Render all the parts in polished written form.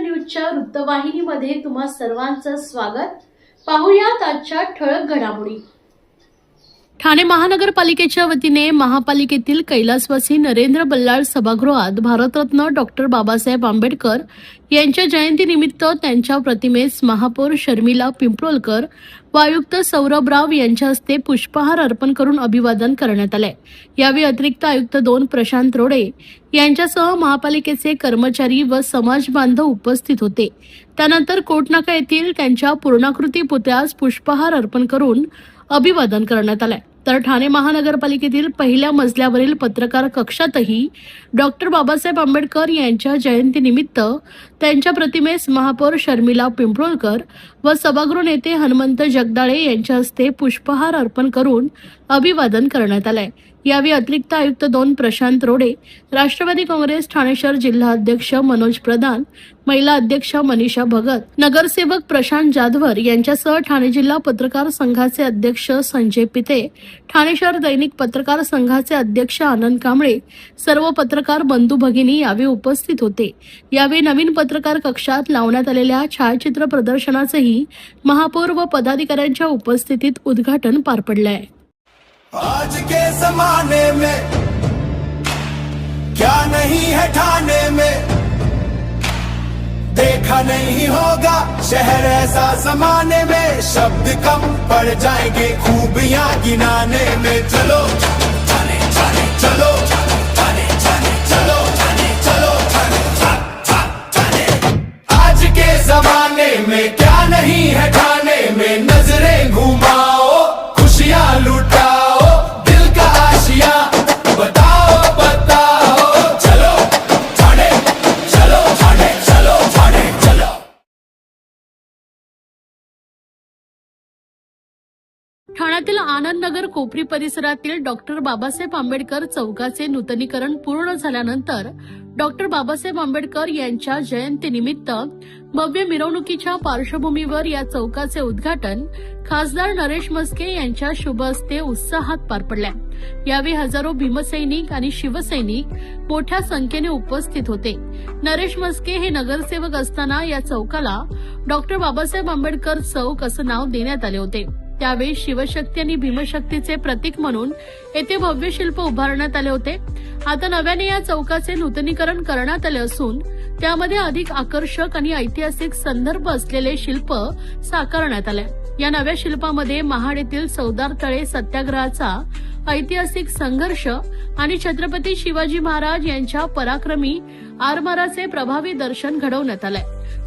न्यूजच्या वृत्तवाहिनीमध्ये तुम्हा सर्वांचं स्वागत। पाहूयात आजच्या ठळक घडामोडी। ठाणे महानगरपालिकेच्या वतीने महापालिकेतील कैलासवासी नरेंद्र बल्लाळ सभागृहात भारतरत्न डॉक्टर बाबासाहेब आंबेडकर यांच्या जयंतीनिमित्त त्यांच्या प्रतिमेस महापौर शर्मिला पिंपळकर व आयुक्त सौरभ राव यांच्या हस्ते पुष्पहार अर्पण करून अभिवादन करण्यात आले। यावेळी अतिरिक्त आयुक्त 2 प्रशांत रोडे यांच्यासह महापालिकेचे कर्मचारी व समाज बांधव उपस्थित होते। त्यानंतर कोटनाका येथील त्यांच्या पूर्णाकृती पुतळ्यास पुष्पहार अर्पण करून अभिवादन करण्यात आले। तर ठाणे महानगरपालिकेतील पहिल्या मजल्यावरील पत्रकार कक्षातही डॉक्टर बाबासाहेब आंबेडकर यांच्या जयंतीनिमित्त त्यांच्या प्रतिमेस महापौर शर्मिला पिंपळकर व सभागृह नेते हनुमंत जगदाळे यांच्या हस्ते पुष्पहार अर्पण करून अभिवादन करण्यात आले। यावेळी अतिरिक्त आयुक्त 2 प्रशांत रोडे, राष्ट्रवादी काँग्रेस ठाणे शहर जिल्हा अध्यक्ष मनोज प्रधान, महिला अध्यक्ष मनीषा भगत, नगरसेवक प्रशांत जाधवर यांच्यासह ठाणे जिल्हा पत्रकार संघाचे अध्यक्ष संजय पिते, ठाणे शहर दैनिक पत्रकार संघाचे अध्यक्ष आनंद कांबळे, सर्व पत्रकार बंधू भगिनी यावेळी उपस्थित होते। यावेळी नवीन पत्रकार कक्षात लावण्यात आलेल्या छायाचित्र प्रदर्शनाचेही महापौर व पदाधिकाऱ्यांच्या उपस्थितीत उद्घाटन पार पडले आहे। आज के जमाने में क्या नहीं है ठाणे में, देखा नहीं होगा शहर ऐसा जमाने में, शब्द कम पड़ जाएंगे खूबियां गिनाने में। चलो ठाणे ठाणे चलो ठाणे ठाणे चलो ठाणे चलो ठाणे। आज के जमाने में क्या नहीं है ठाणे में, नजरें घुमाओ खुशियां लुटाओ, बताओ बताओ चलो ठाणे चलो ठाणे चलो ठाणे चलो। ठाण्यातील आनंद नगर कोपरी परिसरातील डॉक्टर बाबासाहेब आंबेडकर चौकाचे नूतनीकरण पूर्ण झाल्यानंतर डॉक्टर बाबासाहेब आंबेडकर यांच्या जयंतीनिमित्त भव्य मिरवणुकीच्या पार्श्वभूमीवर या चौकाचे उद्घाटन खासदार नरेश म्हस्के यांच्या शुभ हस्ते उत्साहात पार पडले। यावेळी हजारो भीमसैनिक आणि शिवसैनिक मोठ्या संख्येने उपस्थित होते। नरेश म्हस्के हे नगरसेवक असताना या चौकाला डॉक्टर बाबासाहेब आंबेडकर चौक असं नाव देण्यात आले होते। त्यावेळी शिवशक्ती आणि भीमशक्तीचे प्रतीक म्हणून येथे भव्य शिल्प उभारण्यात आले होते। आता नव्याने या चौकाचे नूतनीकरण करण्यात आले असून त्यामध्ये अधिक आकर्षक आणि ऐतिहासिक संदर्भ असलेले शिल्प साकारण्यात आले। या नव्या शिल्पामध्ये महाड येथील चौदार तळे सत्याग्रहाचा ऐतिहासिक संघर्ष आणि छत्रपती शिवाजी महाराज यांच्या पराक्रमी आरमाराचे प्रभावी दर्शन घडवण्यात आले।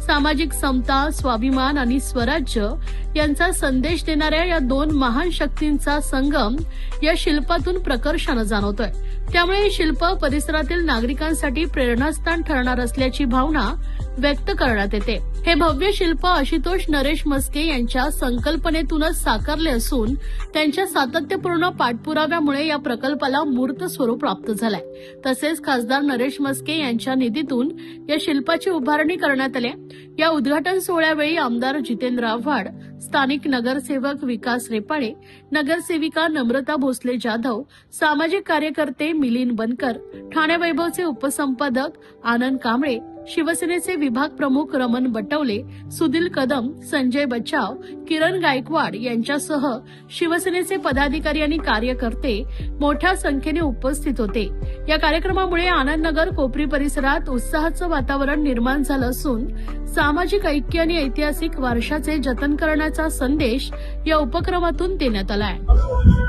सामाजिक समता, स्वाभिमान आणि स्वराज्य यांचा संदेश देणाऱ्या या 2 महान शक्तींचा संगम या शिल्पातून प्रकर्षाने जाणवतोय। त्यामुळे हे शिल्प परिसरातील नागरिकांसाठी प्रेरणास्थान ठरणार असल्याची भावना व्यक्त करण्यात येते। हे भव्य शिल्प आशुतोष नरेश म्हस्के यांच्या संकल्पनेतूनच साकारले असून त्यांच्या सातत्यपूर्ण पाठपुराव्यामुळे या प्रकल्पाला मूर्त स्वरूप प्राप्त झालंय। तसेच खासदार नरेश म्हस्के यांच्या निधीतून या शिल्पाची उभारणी करण्यात आली। या उद्घाटन सोहळ्यावेळी आमदार जितेंद्र आव्हाड, स्थानिक नगरसेवक विकास रेपाळे, नगरसेविका नम्रता भोसले जाधव, सामाजिक कार्यकर्ते मिलिंद बनकर, ठाणे वैभवचे उपसंपादक आनंद कांबळे, शिवसेनेचे विभाग प्रमुख रमण बटवले, सुधील कदम, संजय बचाव, किरण गायकवाड यांच्यासह शिवसेनेचे पदाधिकारी आणि कार्यकर्ते मोठ्या संख्येने उपस्थित होते। या कार्यक्रमामुळे आनंदनगर कोपरी परिसरात उत्साहाचं वातावरण निर्माण झालं असून सामाजिक ऐक्य आणि ऐतिहासिक वारशाचे जतन करण्याचा संदेश या उपक्रमातून देण्यात आला आहे।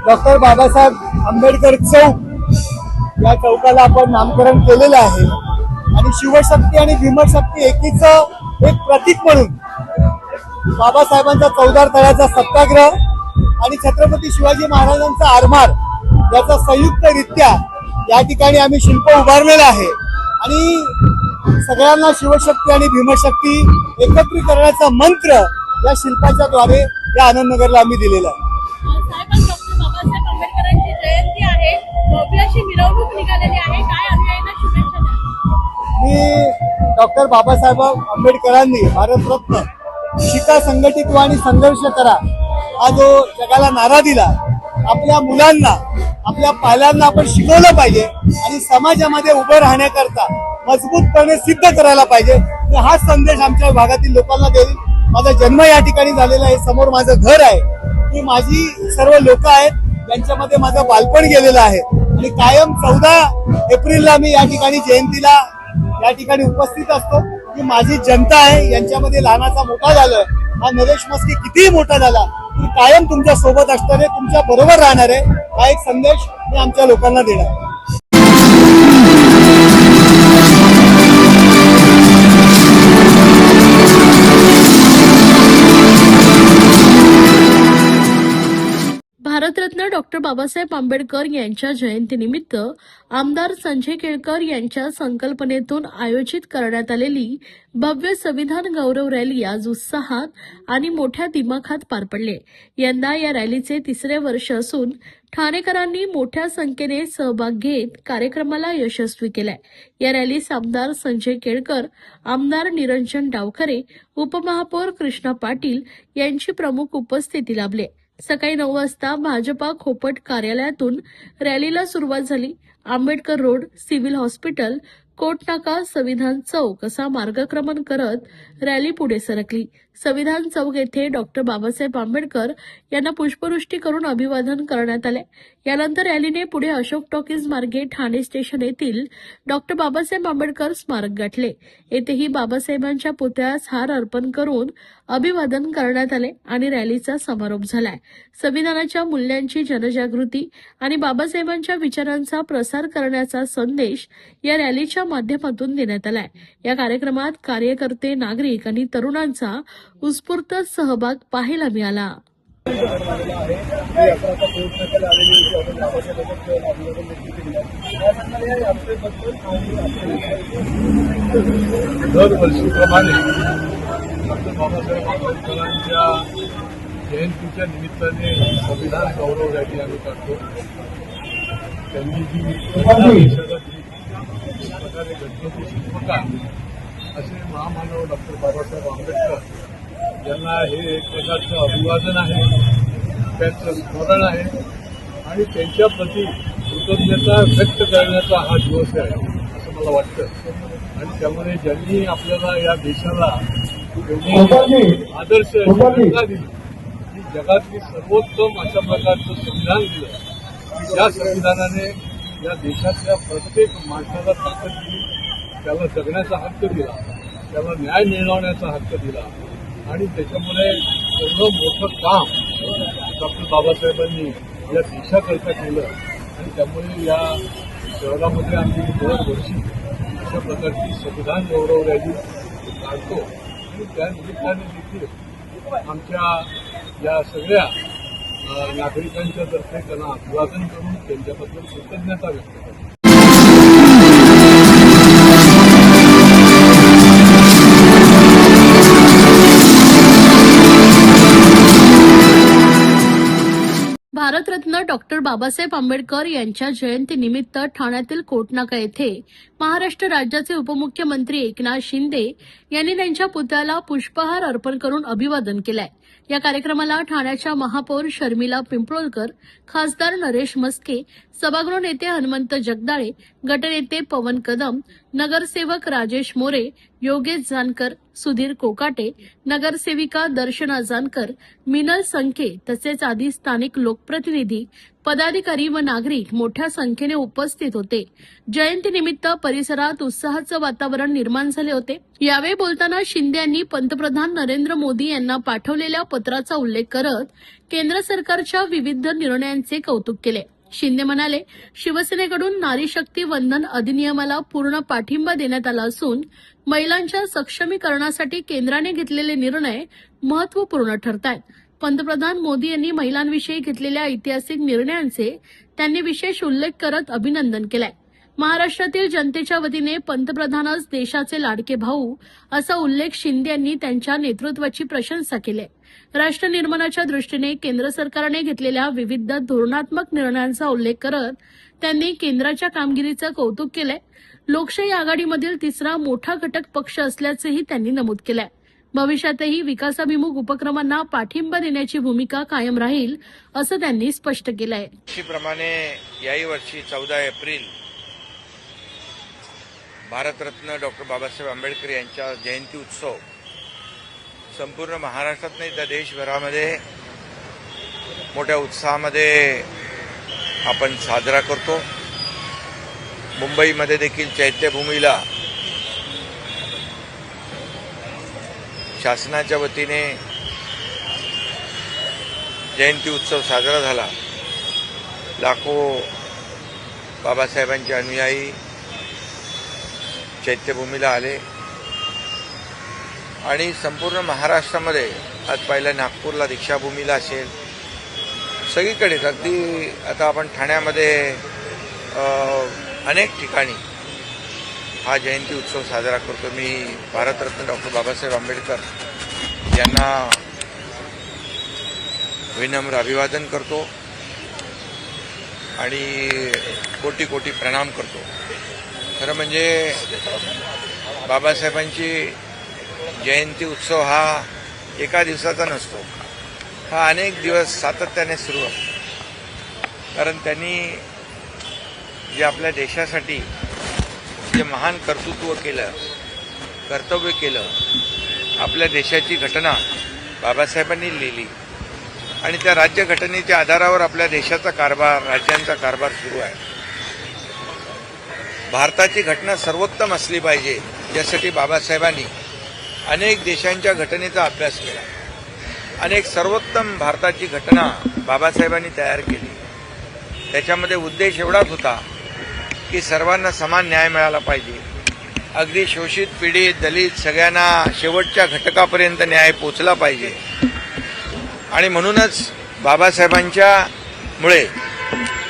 डॉक्टर बाबासाहेब आंबेडकर चौक या चौकाला आपण नामकरण केलेलं आहे आणि शिवशक्ती आणि भीमशक्ती एकीचं एक प्रतीक म्हणून बाबासाहेबांचा चौदार तळ्याचा सत्याग्रह आणि छत्रपती शिवाजी महाराजांचा आरमार याचा संयुक्तरित्या या ठिकाणी आम्ही शिल्प उभारलेलं आहे आणि सगळ्यांना शिवशक्ती आणि भीमशक्ती एकत्रित करण्याचा मंत्र या शिल्पाच्या द्वारे या आनंदनगरला आम्ही दिलेला आहे। डॉक्टर बाबासाहेब आंबेडकरांची जयंती आहे, भव्य मिरवणूक निघालेली आहे, काय अनुयायांना शुभेच्छा द्या? मी डॉक्टर बाबासाहेब आंबेडकरांनी भारतरत्न शिका, संघटित व्हा आणि संघर्ष करा हा जो जगाला नारा दिला, आपल्या मुलांना, आपल्या पाल्यांना आपण शिकवलं पाहिजे आणि समाजामध्ये उभं राहण्याकरता मजबूतपणे सिद्ध करायला पाहिजे। मी हाच संदेश आमच्या भागातील लोकांना देईल. माझा जन्म या ठिकाणी झालेला आहे, समोर माझं घर आहे, ही माझी सर्व लोक आहेत, त्यांच्यामध्ये माझं बालपण गेलेलं आहे आणि कायम 14 एप्रिलला मी या ठिकाणी जयंतीला या ठिकाणी उपस्थित असतो. ही माझी जनता आहे, यांच्यामध्ये लहानाचा मोठा झालोय. हा नरेश मस्के कितीही मोठा झाला तरी कायम तुमच्या सोबत असणार आहे, तुमच्या बरोबर राहणार आहे. हा एक संदेश मी आमच्या लोकांना देणार आहे. भारतरत्न डॉक्टर बाबासाहेब आंबेडकर यांच्या जयंतीनिमित्त आमदार संजय केळकर यांच्या संकल्पनेतून आयोजित करण्यात आलेली भव्य संविधान गौरव रॅली आज उत्साहात आणि मोठ्या दिमाखात पार पडली. यंदा या रॅलीचे 3रे वर्ष असून ठाणेकरांनी मोठ्या संख्येने सहभाग घेत कार्यक्रमाला यशस्वी केलाय. या रॅलीस आमदार संजय केळकर, आमदार निरंजन डावखरे, उपमहापौर कृष्णा पाटील यांची प्रमुख उपस्थिती लाभली. सकाळी 9 वाजता भाजपा खोपट कार्यालयातून रॅलीला सुरुवात झाली. Ambedkar road, civil hospital, Kotnaka, संविधान चौक असा मार्गक्रमण करत रॅली पुढे सरकली. संविधान चौक येथे डॉक्टर बाबासाहेब आंबेडकर यांना पुष्पवृष्टी करून अभिवादन करण्यात आले. यानंतर रॅलीने पुढे अशोक टॉकीज मार्गे ठाणे स्टेशन येथील डॉक्टर बाबासाहेब आंबेडकर स्मारक गाठले. येथेही बाबासाहेबांच्या पुतळ्यास हार अर्पण करून अभिवादन करण्यात आले आणि रॅलीचा समारोप झालाय. संविधानाच्या मूल्यांची जनजागृती आणि बाबासाहेबांच्या विचारांचा प्रसार करण्याचा संदेश या रॅलीच्या माध्यमातून देण्यात आलाय. या कार्यक्रमात कार्यकर्ते, नागरिक आणि तरुणांचा उत्स्फूर्त सहभाग पाहायला मिळाला. दरवर्षीप्रमाणे डॉक्टर बाबासाहेब आंबेडकरांच्या जयंतीच्या निमित्ताने संविधान गौरव रॅली आम्ही काढतो. त्यांनी जी देशाला प्रकारे घटनेची शिल्पकार असे महामानव डॉक्टर बाबासाहेब आंबेडकर यांना हे एक प्रकारचं अभिवादन आहे, त्यांचं स्मरण आहे आणि त्यांच्याप्रती कृतज्ञता व्यक्त करण्याचा हा दिवस आहे असं मला वाटतं. आणि त्यामुळे ज्यांनी आपल्याला या देशाला एवढी आदर्श शिक्षा दिली, की जगातली सर्वोत्तम अशा प्रकारचं संविधान दिलं, की ज्या संविधानाने या देशातल्या प्रत्येक माणसाला ताकद दिली, त्याला जगण्याचा हक्क दिला, त्याला न्याय मिळवण्याचा हक्क दिला आणि त्याच्यामुळे एवढं मोठं काम डॉक्टर बाबासाहेबांनी या देशाकरता केलं. आणि त्यामुळे या शहरामध्ये आम्ही दरवर्षी अशा प्रकारची संविधान गौरव रॅली काढतो आणि त्या निमित्ताने देखील आमच्या या सगळ्या नागरिकांच्या तर्फे त्यांना अभिवादन करून त्यांच्याबद्दल कृतज्ञता व्यक्त करतो. भारतरत्न डॉक्टर बाबासाहेब आंबेडकर यांच्या जयंतीनिमित्त ठाण्यातील कोटनाका येथे महाराष्ट्र राज्याचे उपमुख्यमंत्री एकनाथ शिंदे यांनी त्यांच्या पुतळ्याला पुष्पहार अर्पण करून अभिवादन केलंय. या कार्यक्रमाला ठाण्याच्या महापौर शर्मिला पिंपळकर, खासदार नरेश मस्के, सभागृह नेते हनुमंत जगदाळे, गटनेते पवन कदम, नगरसेवक राजेश मोरे, योगेश जानकर, सुधीर कोकाटे, नगरसेविका दर्शना जानकर, मिनल संखे तसेच आदी स्थानिक लोकप्रतिनिधी, पदाधिकारी व नागरिक मोठ्या संख्येने उपस्थित होते. जयंतीनिमित्त परिसरात उत्साहाचं वातावरण निर्माण झाले होते. यावेळी बोलताना शिंदे यांनी पंतप्रधान नरेंद्र मोदी यांना पाठवलेल्या पत्राचा उल्लेख करत केंद्र सरकारच्या विविध निर्णयांचे कौतुक केले. शिंदे म्हणाले, शिवसेनेकडून नारी शक्ती वंदन अधिनियमाला पूर्ण पाठिंबा देण्यात आला असून महिलांच्या सक्षमीकरणासाठी केंद्राने घेतलेले निर्णय महत्वपूर्ण ठरतायत. पंतप्रधान मोदी यांनी महिलांविषयी घेतलेल्या ऐतिहासिक निर्णयांचे त्यांनी विशेष उल्लेख करत अभिनंदन केलंय. महाराष्ट्रातील जनतेच्या वतीने पंतप्रधानच देशाचे लाडके भाऊ असा उल्लेख शिंदे यांनी त्यांच्या नेतृत्वाची प्रशंसा केली. राष्ट्र निर्माणाच्या दृष्टीने केंद्र सरकारने घेतलेल्या विविध धोरणात्मक निर्णयांचा उल्लेख करत त्यांनी केंद्राच्या कामगिरीचं कौतुक केलंय. लोकशाही आघाडीमधील तिसरा मोठा घटक पक्ष असल्याचंही त्यांनी नमूद केलंय. भविष्यातही विकासाभिमुख उपक्रमांना पाठिंबा देण्याची भूमिका कायम राहील असं त्यांनी स्पष्ट केलंय. प्रमाणे याही वर्षी 14 एप्रिल भारतरत्न डॉक्टर बाबासाहेब आंबेडकर यांचा जयंती उत्सव संपूर्ण महाराष्ट्रात नाही तर देशभरामध्ये मोठ्या उत्साहामध्ये आपण साजरा करतो. मुंबईमध्ये देखील चैत्यभूमीला शासनाच्या वतीने जयंती उत्सव साजरा झाला. लाखो बाबासाहेबांचे अनुयायी चैत्यभूमीला आले आणि संपूर्ण महाराष्ट्रामध्ये आज पाहिलं नागपूरला दीक्षाभूमीला असेल, सगळीकडेच अगदी आता आपण ठाण्यामध्ये अनेक ठिकाणी हा जयंती उत्सव साजरा करतो. मी भारतरत्न डॉक्टर बाबासाहेब आंबेडकर यांना विनम्र अभिवादन करतो आणि कोटी कोटी प्रणाम करतो. खरं म्हणजे बाबासाहेबांची जयंती उत्सव हा एका दिवसाचा नसतो, हा अनेक दिवस सातत्याने सुरू असतो. कारण त्यांनी जे आपल्या देशासाठी जे महान कर्तृत्व केलं, कर्तव्य केलं, आपल्या देशाची घटना बाबासाहेबांनी लिहिली आणि त्या राज्यघटनेच्या आधारावर आपल्या देशाचा कारभार, राज्यांचा कारभार सुरू आहे. भारताची घटना सर्वोत्तम असली पाहिजे यासाठी बाबासाहेबांनी अनेक देशांच्या घटनेचा अभ्यास केला. अनेक सर्वोत्तम भारताची घटना बाबासाहेबांनी तयार केली. त्याच्यामध्ये उद्देश एवढाच होता की सर्वांना समान न्याय मिळाला पाहिजे. अगदी शोषित, पीडित, दलित सगळ्यांना शेवटच्या घटकापर्यंत न्याय पोचला पाहिजे. आणि म्हणूनच बाबासाहेबांच्या मुळे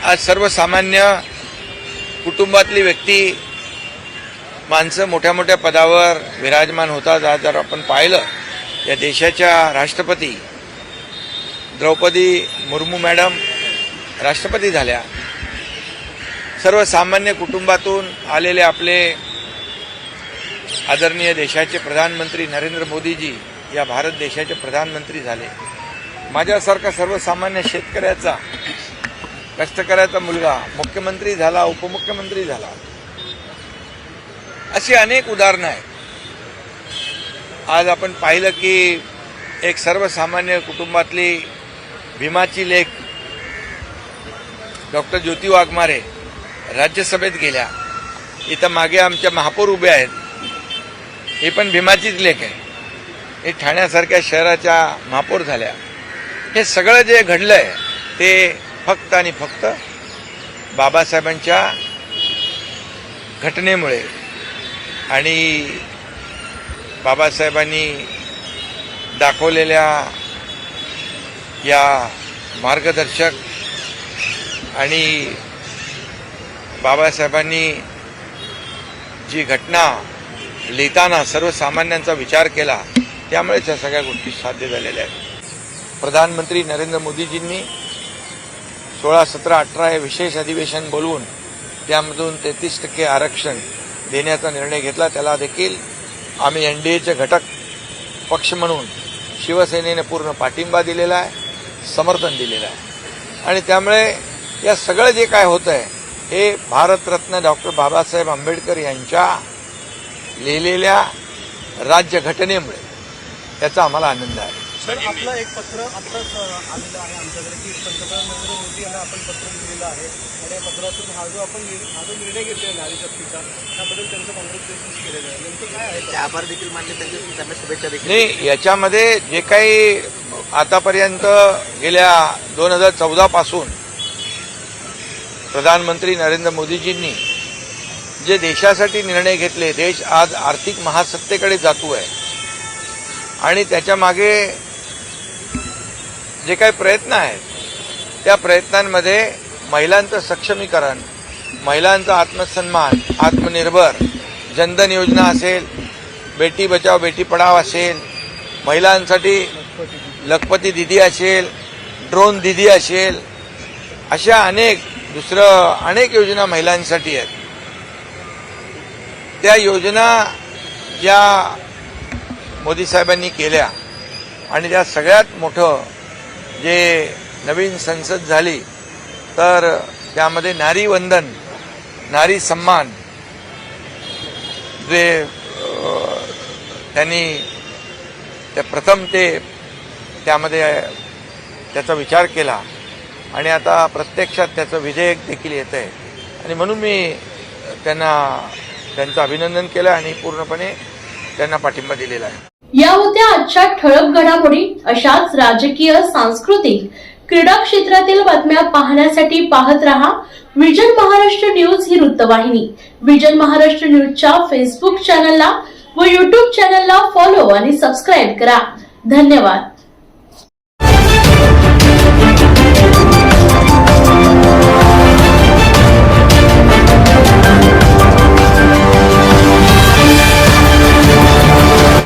आज सर्वसामान्य कुटुंबातली व्यक्ती, माणसं मोठ्या मोठ्या पदावर विराजमान होतात. आज जर आपण पाहिलं या देशाच्या राष्ट्रपती द्रौपदी मुर्मू मॅडम राष्ट्रपती झाल्या. सर्वसामान्य कुटुंबातून आलेले आपले आदरणीय देशाचे प्रधानमंत्री नरेंद्र मोदीजी या भारत देशाचे प्रधानमंत्री झाले. माझ्यासारखा सर्वसामान्य शेतकऱ्याचा, कष्टकऱ्याचा मुलगा मुख्यमंत्री झाला, उपमुख्यमंत्री झाला. अशी अनेक उदाहरणं आहेत. आज आपण पाहिलं की एक सर्वसामान्य कुटुंबातली भीमाची लेक डॉक्टर ज्योती वाघमारे राज्यसभेत गेल्या. इथं मागे आमच्या महापौर उभे आहेत, ही पण भीमाचीच लेक आहे. हे ठाण्यासारख्या शहराच्या महापौर झाल्या. हे सगळं जे घडलंय ते फक्त आणि फक्त बाबासाहेबांच्या घटनेमुळे आणि बाबासाहेबांनी दाखवलेल्या या मार्गदर्शक आणि बाबासाहेबांनी जी घटना लिहिताना सर्वसामान्यांचा विचार केला, त्यामुळेच या सगळ्या गोष्टी साध्य झालेल्या आहेत. प्रधानमंत्री नरेंद्र मोदीजींनी 16, 17, 18 हे विशेष अधिवेशन बोलवून त्यामधून 33% आरक्षण देण्याचा निर्णय घेतला. त्याला देखील आम्ही एनडीएचे घटक पक्ष म्हणून शिवसेनेने पूर्ण पाठिंबा दिलेला आहे, समर्थन दिलेलं आहे. आणि त्यामुळे या सगळं जे काय होतं आहे हे भारतरत्न डॉक्टर बाबासाहेब आंबेडकर यांच्या लिहिलेल्या राज्यघटनेमुळे त्याचा आम्हाला आनंद आहे. आपलं एक पत्र आत्ताच आलेलं आहे आमच्याकडे की पंतप्रधान नरेंद्र मोदी यांना आपण पत्र लिहिलेलं आहे आणि या पत्रातून हा जो निर्णय घेतलेला नारी शक्तीचा त्याबद्दल त्यांचं काँग्रेस केलेलं आहे. नेमकं काय आहे? आभार देखील मान्य, त्यांना शुभेच्छा देखील. नाही, याच्यामध्ये जे काही आतापर्यंत गेल्या 2014 पासून प्रधानमंत्री नरेंद्र मोदीजींनी जे देशासाठी निर्णय घेतले, देश आज आर्थिक महासत्तेकडे जातो आहे आणि त्याच्या मागे जे काही प्रयत्न आहेत त्या प्रयत्नांमध्ये महिलांचं सक्षमीकरण, महिलांचा आत्मसन्मान, आत्मनिर्भर, जनधन योजना असेल, बेटी बचाव बेटी पढाव असेल, महिलांसाठी लखपती दिदी असेल, ड्रोन दिदी असेल, अशा अनेक योजना महिलांसाठी आहेत. त्या योजना ज्या मोदी साहेबांनी केल्या आणि त्या सगळ्यात मोठं जे नवीन संसद झाली तर त्यामध्ये नारी वंदन, नारी सन्मान जे त्यांनी प्रथम त्यामध्ये त्याचा विचार केला आणि आता प्रत्यक्षात त्याचं विधेयक देखील येत आहे आणि म्हणून मी त्यांचं अभिनंदन केलं आणि पूर्णपणे त्यांना पाठिंबा दिलेला आहे. या होत्या आजच्या ठळक घडामोडी. अशाच राजकीय, सांस्कृतिक, क्रीडा क्षेत्रातील बातम्या पाहण्यासाठी पाहत रहा विजन महाराष्ट्र न्यूज ही वृत्तवाहिनी. विजन महाराष्ट्र न्यूजच्या फेसबुक चॅनलला व युट्यूब चॅनलला फॉलो आणि सबस्क्राईब करा. धन्यवाद.